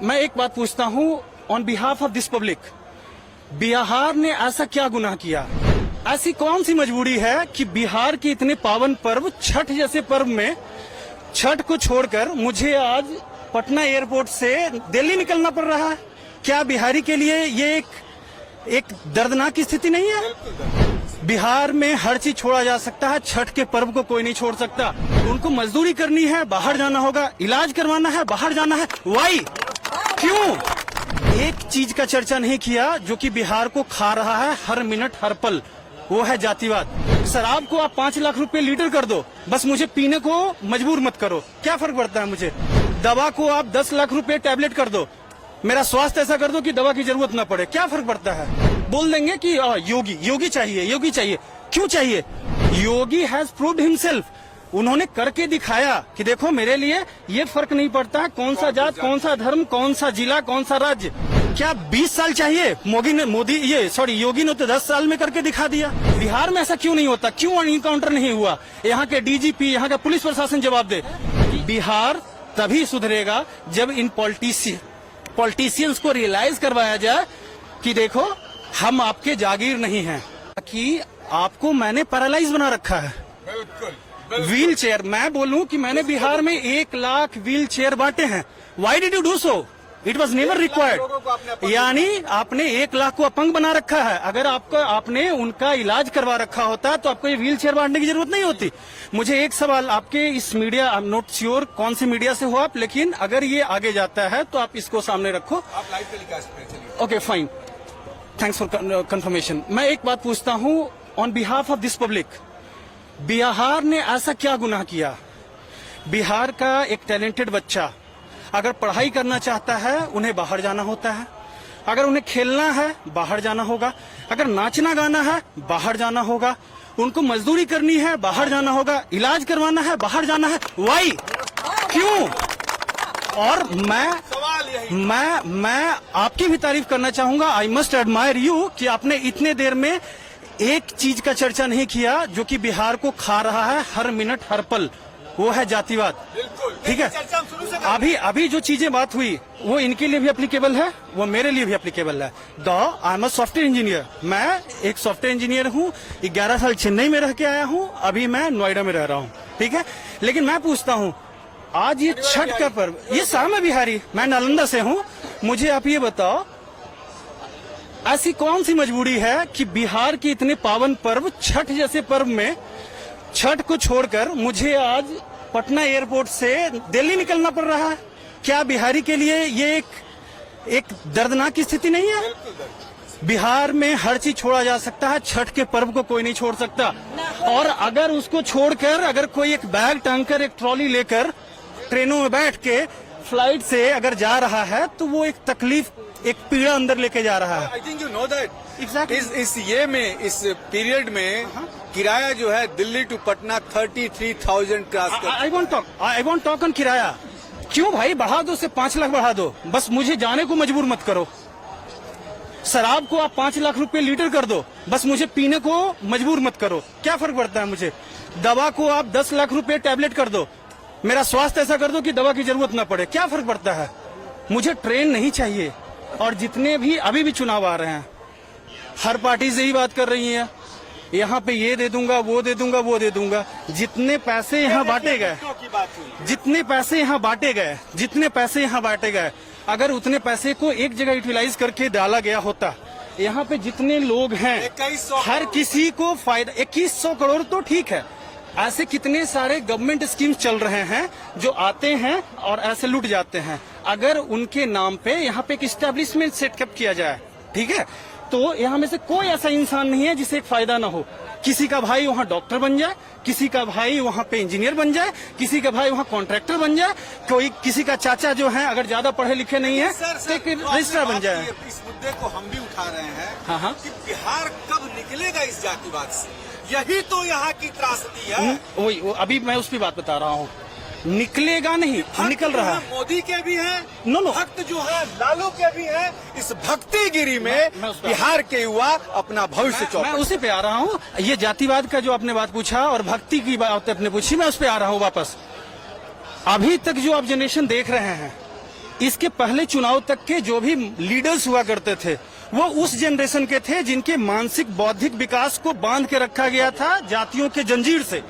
मैं एक बात पूछता हूँ on behalf of this public, Bihar ने ऐसा क्या गुनाह किया, ऐसी कौन सी मजबूरी है कि बिहार के इतने पावन पर्व छठ जैसे पर्व में छठ को छोड़कर मुझे आज पटना एयरपोर्ट से दिल्ली निकलना पड़ रहा है? क्या बिहारी के लिए ये एक दर्दनाक की स्थिति नहीं है? बिहार में हर चीज छोड़ा जा सकता है, छठ के पर्व को कोई नहीं छोड़ सकता। उनको मजदूरी करनी है, बाहर जाना होगा, इलाज करवाना है, बाहर जाना है। वाई? क्यों? एक चीज का चर्चा नहीं किया जो कि बिहार को खा रहा है हर मिनट हर पल, वो है जातिवाद। शराब को आप 5 लाख रुपए लीटर कर दो, बस मुझे पीने को मजबूर मत करो, क्या फर्क पड़ता है मुझे? दवा को आप 10 लाख रुपए टैबलेट कर दो, मेरा स्वास्थ्य ऐसा कर दो कि दवा की जरूरत ना पड़े, क्या फर्क पड़ता है? बोल देंगे कि योगी चाहिए, योगी चाहिए। क्यों चाहिए? योगी हैज प्रूव्ड हिमसेल्फ, उन्होंने करके दिखाया कि देखो मेरे लिए ये फर्क नहीं पड़ता है कौन सा जात, कौन सा धर्म, कौन सा जिला, कौन सा राज्य। क्या 20 साल चाहिए? योगी ने तो 10 साल में करके दिखा दिया। बिहार में ऐसा क्यों नहीं होता? क्यों इनकाउंटर नहीं हुआ? यहाँ के डीजीपी, यहाँ का पुलिस प्रशासन जवाब दे। बिहार तभी सुधरेगा जब इन पॉलिटिशियंस को रियलाइज करवाया जाए कि देखो हम आपके जागीर नहीं हैं, कि आपको मैंने पैरालाइज बना रखा है। व्हील चेयर, मैं बोलूं कि मैंने बिहार में 1 लाख व्हील चेयर बांटे हैं। Why did you do so? It was never required. यानी आपने 1 लाख को अपंग बना रखा है। अगर आपने उनका इलाज करवा रखा होता तो आपको ये व्हील चेयर बांटने की जरूरत नहीं होती। मुझे एक सवाल, आपके इस media, I am not sure कौन सी मीडिया से हो आप, लेकिन अगर ये आगे जाता है तो आप इसको सामने रखो। आप लाइव टेलीकास्ट करें। Okay fine, thanks for confirmation. मैं एक बात पूछता हूँ on behalf of this public, Bihar ने ऐसा क्या गुनाह किया? बिहार का एक टैलेंटेड बच्चा अगर पढ़ाई करना चाहता है उन्हें बाहर जाना होता है, अगर उन्हें खेलना है बाहर जाना होगा, अगर नाचना गाना है बाहर जाना होगा, उनको मजदूरी करनी है बाहर जाना होगा, इलाज करवाना है बाहर जाना है। वाई? क्यों? और मैं आपकी भी तारीफ करना चाहूंगा। आई मस्ट एडमायर यू कि आपने इतने देर में एक चीज का चर्चा नहीं किया जो कि बिहार को खा रहा है हर मिनट हर पल, वो है जातिवाद। ठीक है, अभी जो चीजें बात हुई वो इनके लिए भी एप्लीकेबल है, वो मेरे लिए भी एप्लीकेबल है। I am a software engineer, मैं एक सॉफ्टवेयर इंजीनियर हूँ, 11 साल चेन्नई में रह के आया हूँ, अभी मैं नोएडा में रह रहा हूँ। ठीक है, लेकिन मैं पूछता हूँ आज ये छठ का पर्व, ये साम है बिहारी, मैं नालंदा से हूँ, मुझे आप ये बताओ ऐसी कौन सी मजबूरी है कि बिहार के इतने पावन पर्व छठ जैसे पर्व में छठ को छोड़कर मुझे आज पटना एयरपोर्ट से दिल्ली निकलना पड़ रहा है? क्या बिहारी के लिए ये एक दर्दनाक की स्थिति नहीं है? बिहार में हर चीज छोड़ा जा सकता है, छठ के पर्व को कोई नहीं छोड़ सकता। और अगर उसको छोड़कर अगर कोई एक बैग टांगकर, एक ट्रॉली लेकर ट्रेनों में बैठ के फ्लाइट से अगर जा रहा है तो वो एक तकलीफ, एक पीड़ा अंदर लेके जा रहा है। I think you know that exactly. इस पीरियड में किराया जो है दिल्ली टू पटना 33,000 क्रॉस कर। आई वॉन्ट टॉक ऑन किराया। क्यों भाई? बढ़ा दो, से 5 लाख बढ़ा दो, बस मुझे जाने को मजबूर मत करो। शराब को आप 5 लाख रुपए लीटर कर दो, बस मुझे पीने को मजबूर मत करो, क्या फर्क पड़ता है मुझे? दवा को आप 10 लाख रुपए टैबलेट कर दो, मेरा स्वास्थ्य ऐसा कर दो कि दवा की जरूरत ना पड़े, क्या फर्क पड़ता है? मुझे ट्रेन नहीं चाहिए। और जितने भी अभी भी चुनाव आ रहे हैं, हर पार्टी से ही बात कर रही है, यहाँ पे ये दे दूंगा, वो दे दूंगा, वो दे दूंगा। जितने पैसे यहाँ बांटे गए, जितने पैसे यहाँ बांटे गए, अगर उतने पैसे को एक जगह यूटिलाइज करके डाला गया होता, यहाँ पे जितने लोग हैं हर किसी को फायदा। 2100 करोड़ तो ठीक है, ऐसे कितने सारे गवर्नमेंट स्कीम्स चल रहे हैं जो आते हैं और ऐसे लूट जाते हैं। अगर उनके नाम पे यहाँ पे एक इस्टेब्लिशमेंट सेटअप किया जाए, ठीक है, तो यहाँ में से कोई ऐसा इंसान नहीं है जिसे एक फायदा ना हो। किसी का भाई वहाँ डॉक्टर बन जाए, किसी का भाई वहाँ पे इंजीनियर बन जाए, किसी का भाई वहाँ कॉन्ट्रैक्टर बन जाए, किसी का चाचा जो है अगर ज्यादा पढ़े लिखे नहीं है तो एक रजिस्ट्रार बन जाए। इस मुद्दे को हम भी उठा रहे हैं। हाँ। कि बिहार कब निकलेगा इस जातिवाद से? यही तो यहाँ की त्रासदी है। वही अभी मैं उस पर बात बता रहा हूँ, निकलेगा नहीं, निकल रहा है। मोदी के भी हैं, नो भक्त जो है लालू के भी हैं। इस भक्तिगिरी में बिहार के युवा अपना भविष्य चौपट। मैं उसी पे आ रहा हूँ। ये जातिवाद का जो आपने बात पूछा और भक्ति की बात आपने पूछी, मैं उस पे आ रहा हूँ वापस। अभी तक जो आप जनरेशन देख रहे हैं इसके पहले चुनाव तक के जो भी लीडर्स हुआ करते थे वो उस जनरेशन के थे जिनके मानसिक बौद्धिक विकास को बांध के रखा गया था जातियों के जंजीर से।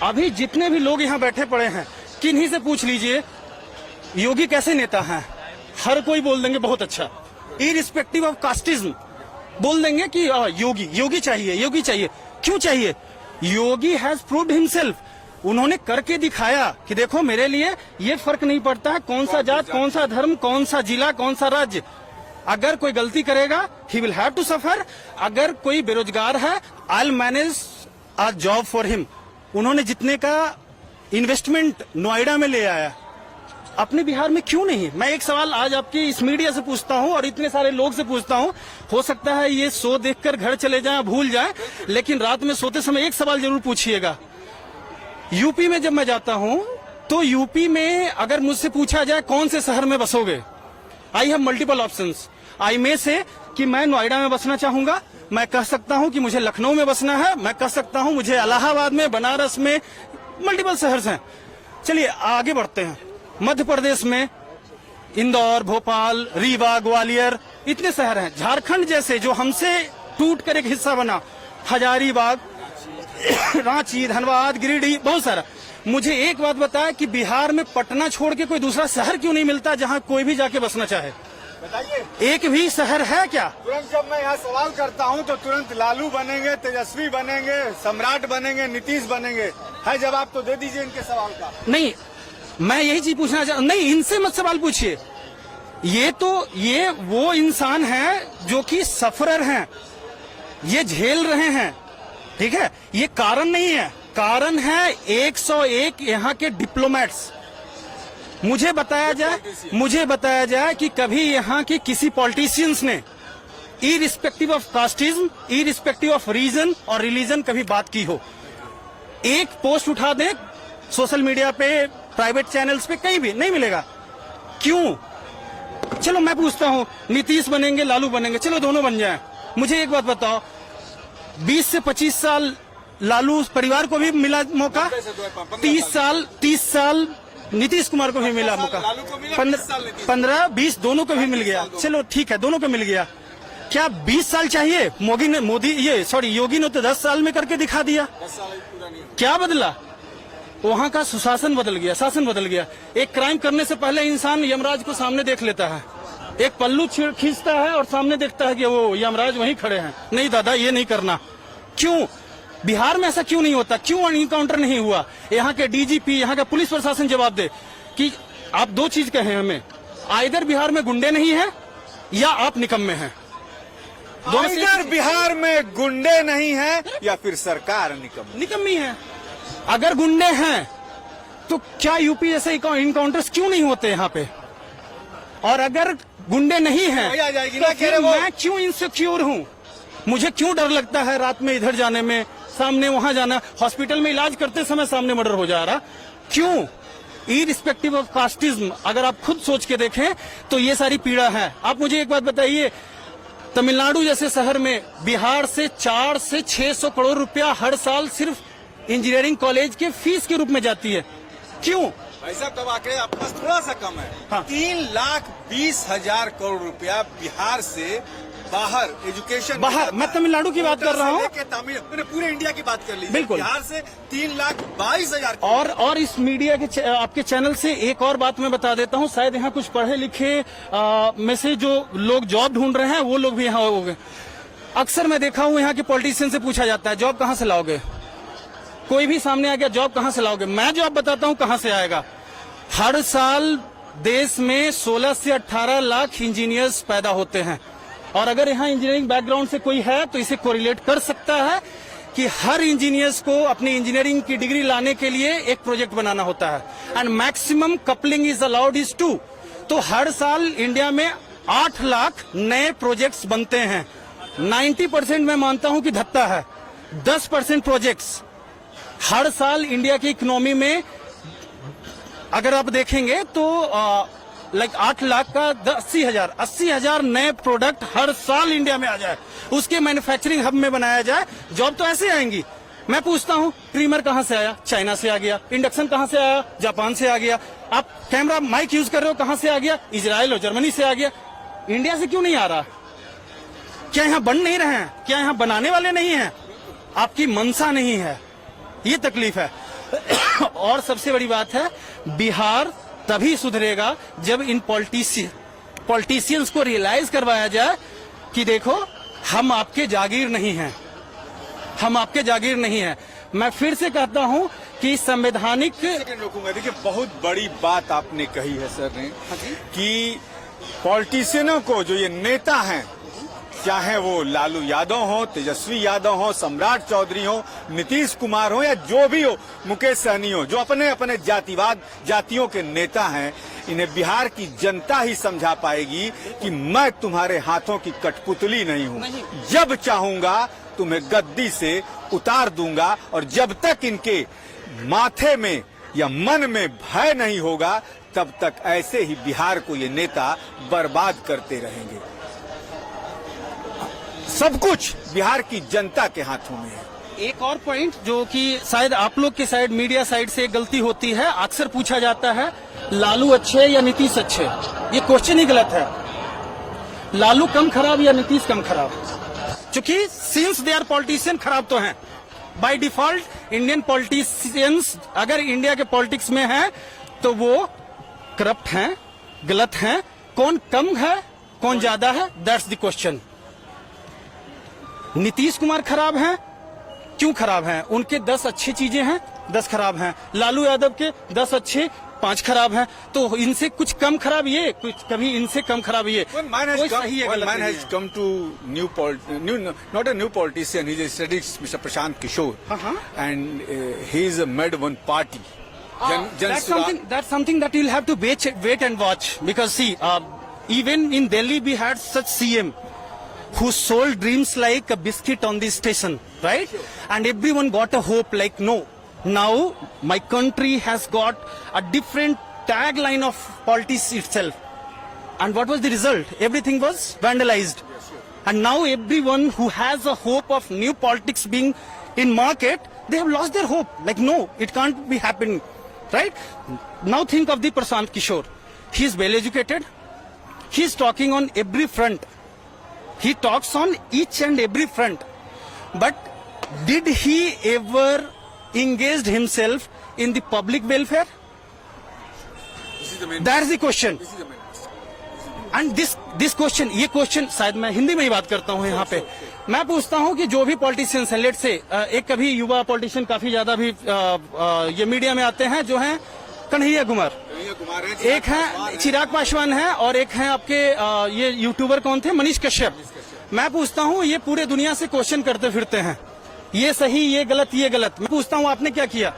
अभी जितने भी लोग यहाँ बैठे पड़े हैं, किन्हीं से पूछ लीजिए योगी कैसे नेता हैं, हर कोई बोल देंगे बहुत अच्छा, इरिस्पेक्टिव ऑफ कास्टिज्म बोल देंगे कि योगी चाहिए, योगी चाहिए। क्यों चाहिए? योगी हैज प्रूव्ड हिमसेल्फ। उन्होंने करके दिखाया कि देखो मेरे लिए ये फर्क नहीं पड़ता है कौन सा जात, कौन सा धर्म, कौन सा जिला, कौन सा राज्य। अगर कोई गलती करेगा he will have to suffer. अगर कोई बेरोजगार है I will manage a job for him. उन्होंने जितने का इन्वेस्टमेंट नोएडा में ले आया, अपने बिहार में क्यों नहीं? मैं एक सवाल आज आपकी इस मीडिया से पूछता हूं और इतने सारे लोग से पूछता हूं, हो सकता है ये शो देखकर घर चले जाएं, भूल जाएं, लेकिन रात में सोते समय एक सवाल जरूर पूछिएगा। यूपी में जब मैं जाता हूं तो यूपी में अगर मुझसे पूछा जाए कौन से शहर में बसोगे, आई हैव मल्टीपल ऑप्शंस। आई में से कि मैं नोएडा में बसना चाहूंगा, मैं कह सकता हूं कि मुझे लखनऊ में बसना है, मैं कह सकता हूं मुझे इलाहाबाद में, बनारस में, मल्टीपल शहर हैं। चलिए आगे बढ़ते हैं। मध्य प्रदेश में इंदौर, भोपाल, रीवा, ग्वालियर, इतने शहर हैं। झारखंड जैसे जो हमसे टूट कर एक हिस्सा बना, हजारीबाग, रांची, धनबाद, गिरिडीह, बहुत सारा। मुझे एक बात बताया कि बिहार में पटना छोड़ के कोई दूसरा शहर क्यों नहीं मिलता जहां कोई भी जाके बसना चाहे? बताइए, एक भी शहर है क्या? तुरंत जब मैं यहाँ सवाल करता हूँ तो तुरंत लालू बनेंगे, तेजस्वी बनेंगे, सम्राट बनेंगे, नीतीश बनेंगे। है जवाब तो दे दीजिए इनके सवाल का। नहीं, मैं यही चीज पूछना चाहता, नहीं इनसे मत सवाल पूछिए। ये वो इंसान है जो कि सफरर हैं, ये झेल रहे हैं, ठीक है? ये कारण नहीं है, कारण है 101 यहाँ के डिप्लोमेट्स। मुझे बताया जाए कि कभी यहाँ के किसी पॉलिटिशियंस ने irrespective of casteism, irrespective of region और रिलीजन कभी बात की हो। एक पोस्ट उठा दें सोशल मीडिया पे, प्राइवेट चैनल्स पे, कहीं भी नहीं मिलेगा। क्यों? चलो मैं पूछता हूँ, नीतीश बनेंगे, लालू बनेंगे, चलो दोनों बन जाएं। मुझे एक बात बताओ, 20 से 25 साल लालू परिवार को भी मिला मौका, 30 साल नीतीश कुमार को भी मिला मौका, 15-20 दोनों को भी मिल गया। चलो ठीक है, दोनों को मिल गया। क्या 20 साल चाहिए? योगी ने तो 10 साल में करके दिखा दिया। क्या बदला? वहां का सुशासन बदल गया, शासन बदल गया। एक क्राइम करने से पहले इंसान यमराज को सामने देख लेता है, एक पल्लू खींचता है और सामने देखता है कि वो यमराज वहीं खड़े हैं। नहीं दादा, ये नहीं करना। क्यों? बिहार में ऐसा क्यों नहीं होता? क्यों इनकाउंटर नहीं हुआ? यहाँ के डीजीपी, यहाँ का पुलिस प्रशासन जवाब दे कि आप दो चीज कहें हमें, आइदर बिहार में गुंडे नहीं है या आप निकम्मे हैं। इधर बिहार में गुंडे नहीं है या फिर सरकार निकम्मी है। अगर गुंडे हैं तो क्या यूपी जैसे इनकाउंटर्स क्यों नहीं होते यहाँ पे? और अगर गुंडे नहीं हैं तो फिर मैं क्यों इनसिक्योर हूँ? मुझे क्यों डर लगता है रात में इधर जाने में, सामने वहां जाना? हॉस्पिटल में इलाज करते समय सामने मर्डर हो जा रहा, क्यों? Irrespective of casteism. अगर आप खुद सोच के देखें तो ये सारी पीड़ा है। आप मुझे एक बात बताइए, तमिलनाडु जैसे शहर में बिहार से 400 से 600 करोड़ रुपया हर साल सिर्फ इंजीनियरिंग कॉलेज के फीस के रूप में जाती है। क्यों? भाई साहब, तब आके आपके पास थोड़ा सा कम है। हाँ। 3,20,000 करोड़ रुपया बिहार से बाहर एजुकेशन, बाहर, मैं तमिलनाडु की बात कर रहा हूँ, मैंने पूरे इंडिया की बात कर ली। बिल्कुल। बिहार से 3,22,000। और इस मीडिया के आपके चैनल से एक और बात मैं बता देता हूँ, शायद यहाँ कुछ पढ़े लिखे में से जो लोग जॉब ढूंढ रहे हैं वो लोग भी यहाँ हो गए। अक्सर मैं देखा हूँ यहाँ के पॉलिटिशियन से पूछा जाता है जॉब कहाँ से लाओगे? कोई भी सामने आ गया, जॉब कहाँ से लाओगे? मैं जॉब बताता हूँ कहाँ से आएगा। हर साल देश में 16 से 18 लाख इंजीनियर्स पैदा होते हैं, और अगर यहाँ इंजीनियरिंग बैकग्राउंड से कोई है तो इसे कोरिलेट कर सकता है कि हर इंजीनियर्स को अपनी इंजीनियरिंग की डिग्री लाने के लिए एक प्रोजेक्ट बनाना होता है, and maximum coupling is allowed is 2। तो हर साल इंडिया में 8 लाख नए प्रोजेक्ट्स बनते हैं। 90% मैं मानता हूं कि धत्ता है। 10% प्रोजेक्ट्स हर साल इंडिया की इकोनॉमी में अगर आप देखेंगे तो 8 लाख का 80,000 नए प्रोडक्ट हर साल इंडिया में आ जाए, उसके मैन्युफैक्चरिंग हब में बनाया जाए, जॉब तो ऐसे आएंगी। मैं पूछता हूँ ट्रिमर कहाँ से आया? चाइना से आ गया। इंडक्शन कहाँ से आया? जापान से आ गया। आप कैमरा माइक यूज कर रहे हो, कहाँ से आ गया? इजराइल और जर्मनी से आ गया। इंडिया से क्यों नहीं आ रहा? क्या यहाँ बन नहीं रहे हैं? क्या यहाँ बनाने वाले नहीं हैं? आपकी मंशा नहीं है, ये तकलीफ है। और सबसे बड़ी बात है, बिहार तभी सुधरेगा जब इन पॉलिटिशियंस को रियलाइज करवाया जाए कि देखो हम आपके जागीर नहीं हैं, हम आपके जागीर नहीं हैं। मैं फिर से कहता हूं कि संवैधानिक रोकूंगा। देखिए, बहुत बड़ी बात आपने कही है सर ने कि पॉलिटिशियनों को, जो ये नेता हैं, चाहे वो लालू यादव हो, तेजस्वी यादव हो, सम्राट चौधरी हो, नीतीश कुमार हो या जो भी हो, मुकेश सहनी हो, जो अपने अपने जातियों के नेता हैं, इन्हें बिहार की जनता ही समझा पाएगी कि मैं तुम्हारे हाथों की कठपुतली नहीं हूँ। जब चाहूंगा तुम्हें गद्दी से उतार दूंगा, और जब तक इनके माथे में या मन में भय नहीं होगा, तब तक ऐसे ही बिहार को ये नेता बर्बाद करते रहेंगे। सब कुछ बिहार की जनता के हाथों में है। एक और पॉइंट जो कि शायद आप लोग के साइड, मीडिया साइड से गलती होती है, अक्सर पूछा जाता है लालू अच्छे या नीतीश अच्छे। ये क्वेश्चन ही गलत है। लालू कम खराब या नीतीश कम खराब? क्योंकि सिंस दे आर पॉलिटिशियन, खराब तो हैं बाय डिफॉल्ट। इंडियन पॉलिटिशियंस अगर इंडिया के पॉलिटिक्स में हैं तो वो करप्ट हैं, गलत हैं। कौन कम है, कौन ज्यादा है, that's the question. Nitish Kumar खराब हैं, क्यों खराब हैं? उनके 10 अच्छी चीजें हैं, 10 खराब हैं। लालू यादव के 10 अच्छे, 5 खराब हैं। तो इनसे कुछ कम खराब ये, कुछ कभी इनसे कम खराब ये। Man has come to not a new politician. He is studies Mr. Prashant Kishore, and he is made one party. That's something that you'll have to wait and watch, because see, even in Delhi we had such CM who sold dreams like a biscuit on the station, right? And everyone got a hope like, no, now my country has got a different tagline of politics itself. And what was the result? Everything was vandalized. And now everyone who has a hope of new politics being in market, they have lost their hope. Like, no, it can't be happening, right? Now think of the Prashant Kishore. He is well educated. He is talking on every front. He talks on each and every front. But did he ever engage himself in the public welfare? That's the question. And this question, ये question शायद मैं हिंदी में ही बात करता हूँ यहाँ पे। मैं पूछता हूँ कि जो भी पॉलिटिशियंस हैं, लेट से एक कभी युवा पॉलिटिशियन काफी ज्यादा भी ये मीडिया में आते हैं, जो हैं कन्हैया कुमार, एक है चिराग पासवान है, और एक है आपके ये यूट्यूबर कौन थे, मनीष कश्यप। मैं पूछता हूँ, ये पूरे दुनिया से क्वेश्चन करते फिरते हैं, ये सही, ये गलत, ये गलत। मैं पूछता हूँ, आपने क्या किया?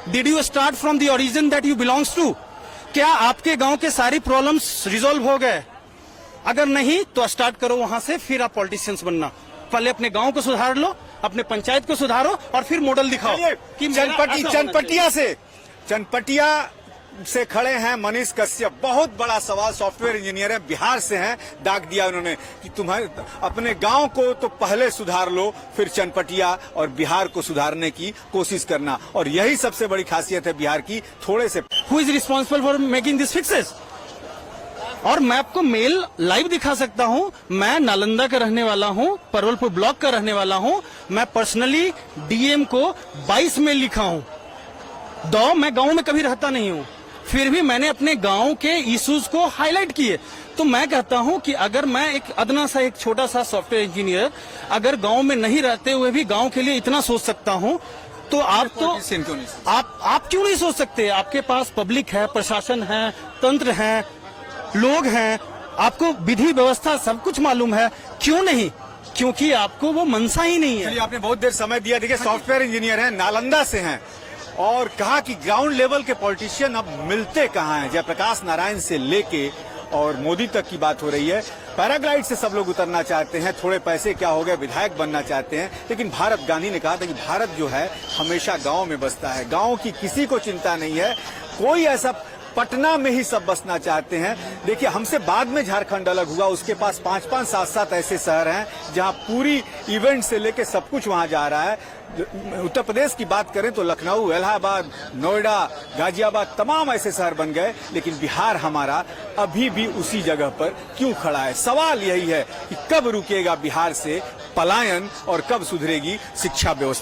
Did you start from the origin that you belongs to? क्या आपके गांव के सारी प्रॉब्लम्स रिजॉल्व हो गए? अगर नहीं तो स्टार्ट करो वहां से, फिर आप पॉलिटिशियंस बनना। पहले अपने गांव को सुधार लो, अपने पंचायत को सुधारो, और फिर मॉडल दिखाओ कि चनपटिया से खड़े हैं मनीष कश्यप। बहुत बड़ा सवाल, सॉफ्टवेयर इंजीनियर है, बिहार से हैं। दाग दिया उन्होंने कि तुम्हारे अपने गांव को तो पहले सुधार लो, फिर चनपटिया और बिहार को सुधारने की कोशिश करना। और यही सबसे बड़ी खासियत है बिहार की। थोड़े से who is responsible for making this fixes? और मैं आपको मेल लाइव दिखा सकता हूं। मैं नालंदा का रहने वाला हूं, परवलपुर ब्लॉक का रहने वाला हूं। मैं पर्सनली डीएम को 22 मेल लिखा हूं। मैं गांव में कभी रहता नहीं हूं, फिर भी मैंने अपने गांव के इश्यूज को हाईलाइट किए। तो मैं कहता हूं कि अगर मैं एक अदना सा, एक छोटा सा सॉफ्टवेयर इंजीनियर, अगर गांव में नहीं रहते हुए भी गांव के लिए इतना सोच सकता हूं, तो आप क्यों नहीं सोच सकते? आपके पास पब्लिक है, प्रशासन है, तंत्र है, लोग हैं, आपको विधि व्यवस्था सब कुछ मालूम है, क्यों नहीं? क्योंकि आपको वो मनसा ही नहीं है। आपने बहुत देर समय दिया। देखिए, सॉफ्टवेयर इंजीनियर हैं, नालंदा से हैं, और कहा कि ग्राउंड लेवल के पॉलिटिशियन अब मिलते कहाँ हैं। जयप्रकाश नारायण से लेके और मोदी तक की बात हो रही है। पैराग्लाइड से सब लोग उतरना चाहते हैं, थोड़े पैसे क्या हो गए, विधायक बनना चाहते हैं। लेकिन भारत, गांधी ने कहा था कि भारत जो है हमेशा गांव में बसता है, गांव की किसी को चिंता नहीं है। कोई ऐसा पटना में ही सब बसना चाहते हैं। देखिए, हमसे बाद में झारखंड अलग हुआ, उसके पास 5-5, 7-7 ऐसे शहर हैं जहां पूरी इवेंट से लेके सब कुछ वहां जा रहा है। उत्तर प्रदेश की बात करें तो लखनऊ, इलाहाबाद, नोएडा, गाजियाबाद तमाम ऐसे शहर बन गए, लेकिन बिहार हमारा अभी भी उसी जगह पर क्यों खड़ा है? सवाल यही है कि कब रुकेगा बिहार से पलायन और कब सुधरेगी शिक्षा व्यवस्था।